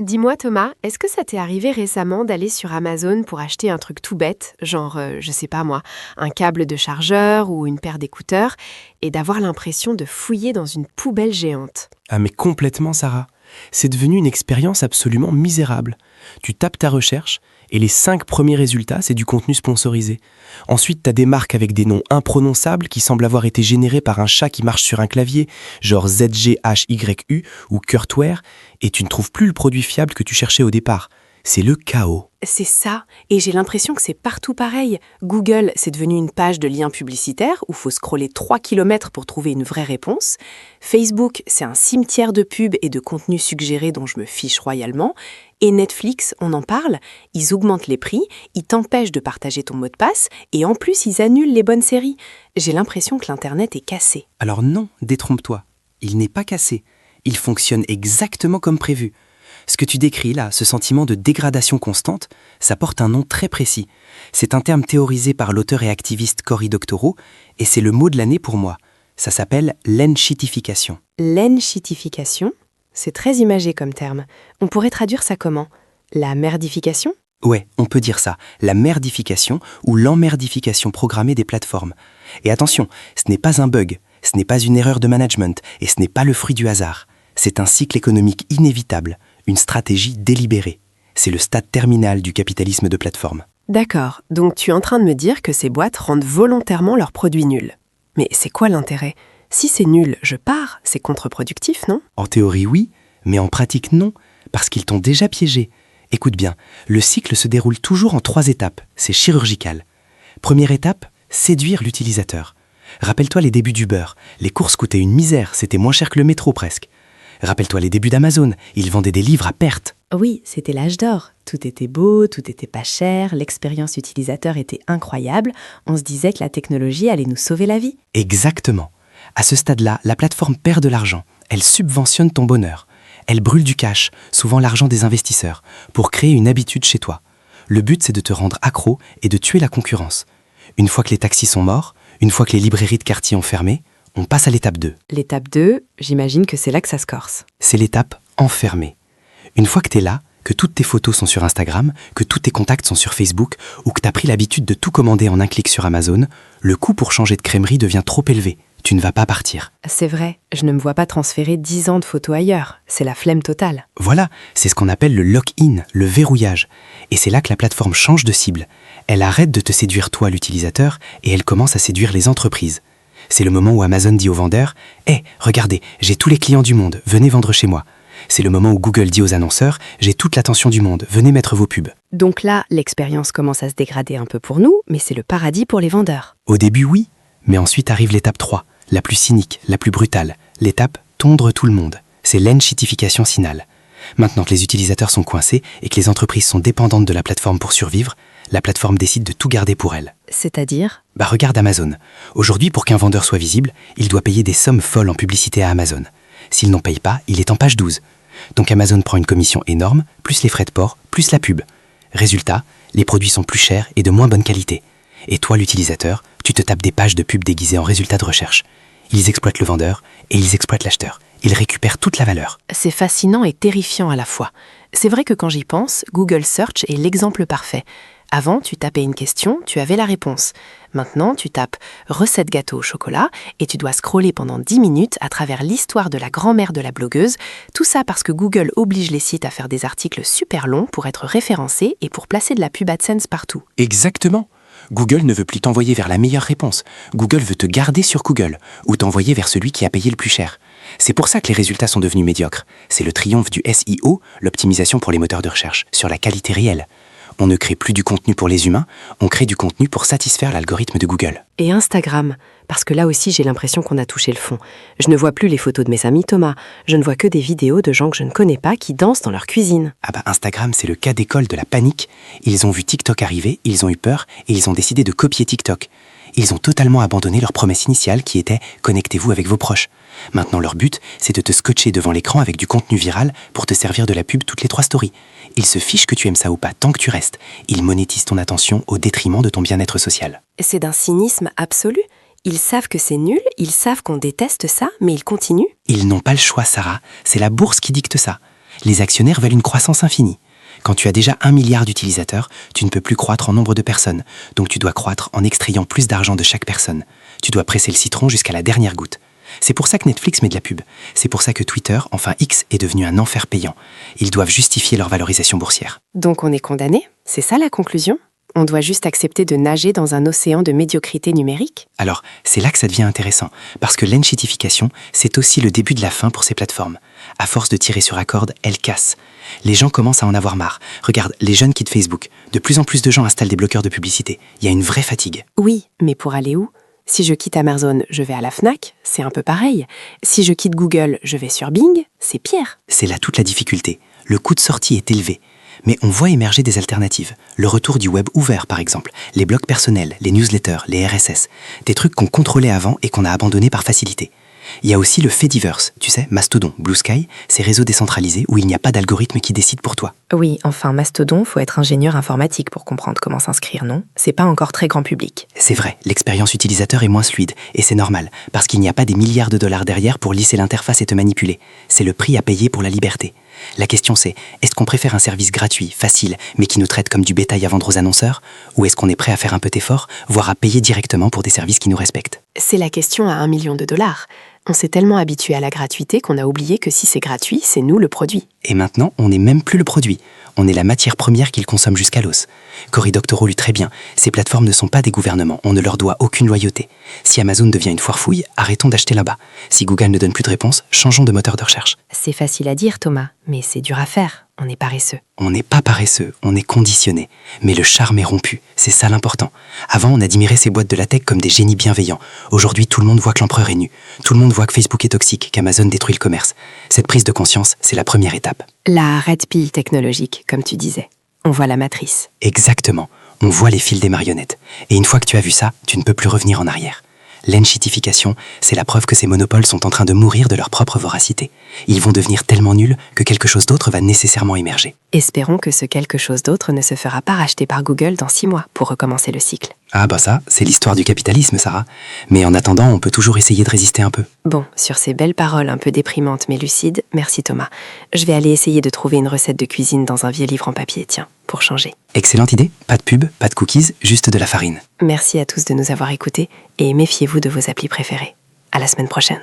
Dis-moi Thomas, est-ce que ça t'est arrivé récemment d'aller sur Amazon pour acheter un truc tout bête, genre, je sais pas moi, un câble de chargeur ou une paire d'écouteurs, et d'avoir l'impression de fouiller dans une poubelle géante? Ah mais complètement Sarah. C'est devenu une expérience absolument misérable. Tu tapes ta recherche et les 5 premiers résultats, c'est du contenu sponsorisé. Ensuite, t'as des marques avec des noms imprononçables qui semblent avoir été générés par un chat qui marche sur un clavier, genre ZGHYU ou Kurtware, et tu ne trouves plus le produit fiable que tu cherchais au départ. C'est le chaos. C'est ça, et j'ai l'impression que c'est partout pareil. Google, c'est devenu une page de liens publicitaires où faut scroller 3 kilomètres pour trouver une vraie réponse. Facebook, c'est un cimetière de pubs et de contenus suggérés dont je me fiche royalement. Et Netflix, on en parle, ils augmentent les prix, ils t'empêchent de partager ton mot de passe, et en plus ils annulent les bonnes séries. J'ai l'impression que l'Internet est cassé. Alors non, détrompe-toi. Il n'est pas cassé. Il fonctionne exactement comme prévu. Ce que tu décris là, ce sentiment de dégradation constante, ça porte un nom très précis. C'est un terme théorisé par l'auteur et activiste Cory Doctorow, et c'est le mot de l'année pour moi. Ça s'appelle l'enshitification. L'enshitification, c'est très imagé comme terme. On pourrait traduire ça comment? La merdification? Ouais, on peut dire ça, la merdification ou l'emmerdification programmée des plateformes. Et attention, ce n'est pas un bug, ce n'est pas une erreur de management, et ce n'est pas le fruit du hasard. C'est un cycle économique inévitable, une stratégie délibérée. C'est le stade terminal du capitalisme de plateforme. D'accord, donc tu es en train de me dire que ces boîtes rendent volontairement leurs produits nuls. Mais c'est quoi l'intérêt? Si c'est nul, je pars, c'est contre-productif, non? En théorie, oui, mais en pratique, non, parce qu'ils t'ont déjà piégé. Écoute bien, le cycle se déroule toujours en 3 étapes, c'est chirurgical. Première étape, séduire l'utilisateur. Rappelle-toi les débuts d'Uber, les courses coûtaient une misère, c'était moins cher que le métro presque. Rappelle-toi les débuts d'Amazon, ils vendaient des livres à perte. Oui, c'était l'âge d'or. Tout était beau, tout était pas cher, l'expérience utilisateur était incroyable, on se disait que la technologie allait nous sauver la vie. Exactement. À ce stade-là, la plateforme perd de l'argent, elle subventionne ton bonheur. Elle brûle du cash, souvent l'argent des investisseurs, pour créer une habitude chez toi. Le but, c'est de te rendre accro et de tuer la concurrence. Une fois que les taxis sont morts, une fois que les librairies de quartier ont fermé, on passe à l'étape 2. L'étape 2, j'imagine que c'est là que ça se corse. C'est l'étape enfermée. Une fois que t'es là, que toutes tes photos sont sur Instagram, que tous tes contacts sont sur Facebook, ou que t'as pris l'habitude de tout commander en un clic sur Amazon, le coût pour changer de crèmerie devient trop élevé. Tu ne vas pas partir. C'est vrai, je ne me vois pas transférer 10 ans de photos ailleurs. C'est la flemme totale. Voilà, c'est ce qu'on appelle le lock-in, le verrouillage. Et c'est là que la plateforme change de cible. Elle arrête de te séduire toi, l'utilisateur, et elle commence à séduire les entreprises. C'est le moment où Amazon dit aux vendeurs « Hé, regardez, j'ai tous les clients du monde, venez vendre chez moi ». C'est le moment où Google dit aux annonceurs « J'ai toute l'attention du monde, venez mettre vos pubs ». Donc là, l'expérience commence à se dégrader un peu pour nous, mais c'est le paradis pour les vendeurs. Au début, oui, mais ensuite arrive l'étape 3, la plus cynique, la plus brutale. L'étape « Tondre tout le monde ». C'est l'enshitification finale. Maintenant que les utilisateurs sont coincés et que les entreprises sont dépendantes de la plateforme pour survivre, la plateforme décide de tout garder pour elle. C'est-à-dire? Regarde Amazon. Aujourd'hui, pour qu'un vendeur soit visible, il doit payer des sommes folles en publicité à Amazon. S'il n'en paye pas, il est en page 12. Donc Amazon prend une commission énorme, plus les frais de port, plus la pub. Résultat, les produits sont plus chers et de moins bonne qualité. Et toi, l'utilisateur, tu te tapes des pages de pub déguisées en résultats de recherche. Ils exploitent le vendeur et ils exploitent l'acheteur. Ils récupèrent toute la valeur. C'est fascinant et terrifiant à la fois. C'est vrai que quand j'y pense, Google Search est l'exemple parfait. Avant, tu tapais une question, tu avais la réponse. Maintenant, tu tapes « recette gâteau au chocolat » et tu dois scroller pendant 10 minutes à travers l'histoire de la grand-mère de la blogueuse. Tout ça parce que Google oblige les sites à faire des articles super longs pour être référencés et pour placer de la pub AdSense partout. Exactement. Google ne veut plus t'envoyer vers la meilleure réponse. Google veut te garder sur Google ou t'envoyer vers celui qui a payé le plus cher. C'est pour ça que les résultats sont devenus médiocres. C'est le triomphe du SEO, l'optimisation pour les moteurs de recherche, sur la qualité réelle. On ne crée plus du contenu pour les humains, on crée du contenu pour satisfaire l'algorithme de Google. Et Instagram, parce que là aussi j'ai l'impression qu'on a touché le fond. Je ne vois plus les photos de mes amis Thomas, je ne vois que des vidéos de gens que je ne connais pas qui dansent dans leur cuisine. Instagram, c'est le cas d'école de la panique. Ils ont vu TikTok arriver, ils ont eu peur et ils ont décidé de copier TikTok. Ils ont totalement abandonné leur promesse initiale qui était « connectez-vous avec vos proches ». Maintenant, leur but, c'est de te scotcher devant l'écran avec du contenu viral pour te servir de la pub toutes les 3 stories. Ils se fichent que tu aimes ça ou pas tant que tu restes. Ils monétisent ton attention au détriment de ton bien-être social. C'est d'un cynisme absolu. Ils savent que c'est nul, ils savent qu'on déteste ça, mais ils continuent. Ils n'ont pas le choix, Sarah. C'est la bourse qui dicte ça. Les actionnaires veulent une croissance infinie. Quand tu as déjà 1 milliard d'utilisateurs, tu ne peux plus croître en nombre de personnes. Donc tu dois croître en extrayant plus d'argent de chaque personne. Tu dois presser le citron jusqu'à la dernière goutte. C'est pour ça que Netflix met de la pub. C'est pour ça que Twitter, enfin X, est devenu un enfer payant. Ils doivent justifier leur valorisation boursière. Donc on est condamné? C'est ça la conclusion? On doit juste accepter de nager dans un océan de médiocrité numérique? Alors, c'est là que ça devient intéressant, parce que l'enchitification, c'est aussi le début de la fin pour ces plateformes. À force de tirer sur la corde, elles cassent. Les gens commencent à en avoir marre. Regarde, les jeunes quittent Facebook. De plus en plus de gens installent des bloqueurs de publicité. Il y a une vraie fatigue. Oui, mais pour aller où? Si je quitte Amazon, je vais à la Fnac, c'est un peu pareil. Si je quitte Google, je vais sur Bing, c'est pire. C'est là toute la difficulté. Le coût de sortie est élevé. Mais on voit émerger des alternatives. Le retour du web ouvert, par exemple. Les blogs personnels, les newsletters, les RSS. Des trucs qu'on contrôlait avant et qu'on a abandonnés par facilité. Il y a aussi le Fediverse, tu sais, Mastodon, Blue Sky, ces réseaux décentralisés où il n'y a pas d'algorithme qui décide pour toi. Oui, enfin, Mastodon, faut être ingénieur informatique pour comprendre comment s'inscrire, non? C'est pas encore très grand public. C'est vrai, l'expérience utilisateur est moins fluide, et c'est normal, parce qu'il n'y a pas des milliards de dollars derrière pour lisser l'interface et te manipuler. C'est le prix à payer pour la liberté. La question c'est, est-ce qu'on préfère un service gratuit, facile, mais qui nous traite comme du bétail à vendre aux annonceurs? Ou est-ce qu'on est prêt à faire un peu d'effort, voire à payer directement pour des services qui nous respectent? C'est la question à 1 million de dollars. On s'est tellement habitué à la gratuité qu'on a oublié que si c'est gratuit, c'est nous le produit. Et maintenant, on n'est même plus le produit. On est la matière première qu'ils consomment jusqu'à l'os. Cory Doctorow lut très bien, ces plateformes ne sont pas des gouvernements, on ne leur doit aucune loyauté. Si Amazon devient une foire fouille, arrêtons d'acheter là-bas. Si Google ne donne plus de réponse, changeons de moteur de recherche. C'est facile à dire, Thomas, mais c'est dur à faire. On est paresseux. On n'est pas paresseux, on est conditionné. Mais le charme est rompu, c'est ça l'important. Avant, on admirait ces boîtes de la tech comme des génies bienveillants. Aujourd'hui, tout le monde voit que l'empereur est nu. Tout le monde voit que Facebook est toxique, qu'Amazon détruit le commerce. Cette prise de conscience, c'est la première étape. La red pill technologique, comme tu disais. On voit la matrice. Exactement. On voit les fils des marionnettes. Et une fois que tu as vu ça, tu ne peux plus revenir en arrière. L'enchitification, c'est la preuve que ces monopoles sont en train de mourir de leur propre voracité. Ils vont devenir tellement nuls que quelque chose d'autre va nécessairement émerger. Espérons que ce quelque chose d'autre ne se fera pas racheter par Google dans 6 mois pour recommencer le cycle. Ah bah ça, c'est l'histoire du capitalisme, Sarah. Mais en attendant, on peut toujours essayer de résister un peu. Bon, sur ces belles paroles un peu déprimantes mais lucides, merci Thomas. Je vais aller essayer de trouver une recette de cuisine dans un vieux livre en papier, tiens, pour changer. Excellente idée, pas de pub, pas de cookies, juste de la farine. Merci à tous de nous avoir écoutés et méfiez-vous de vos applis préférées. À la semaine prochaine.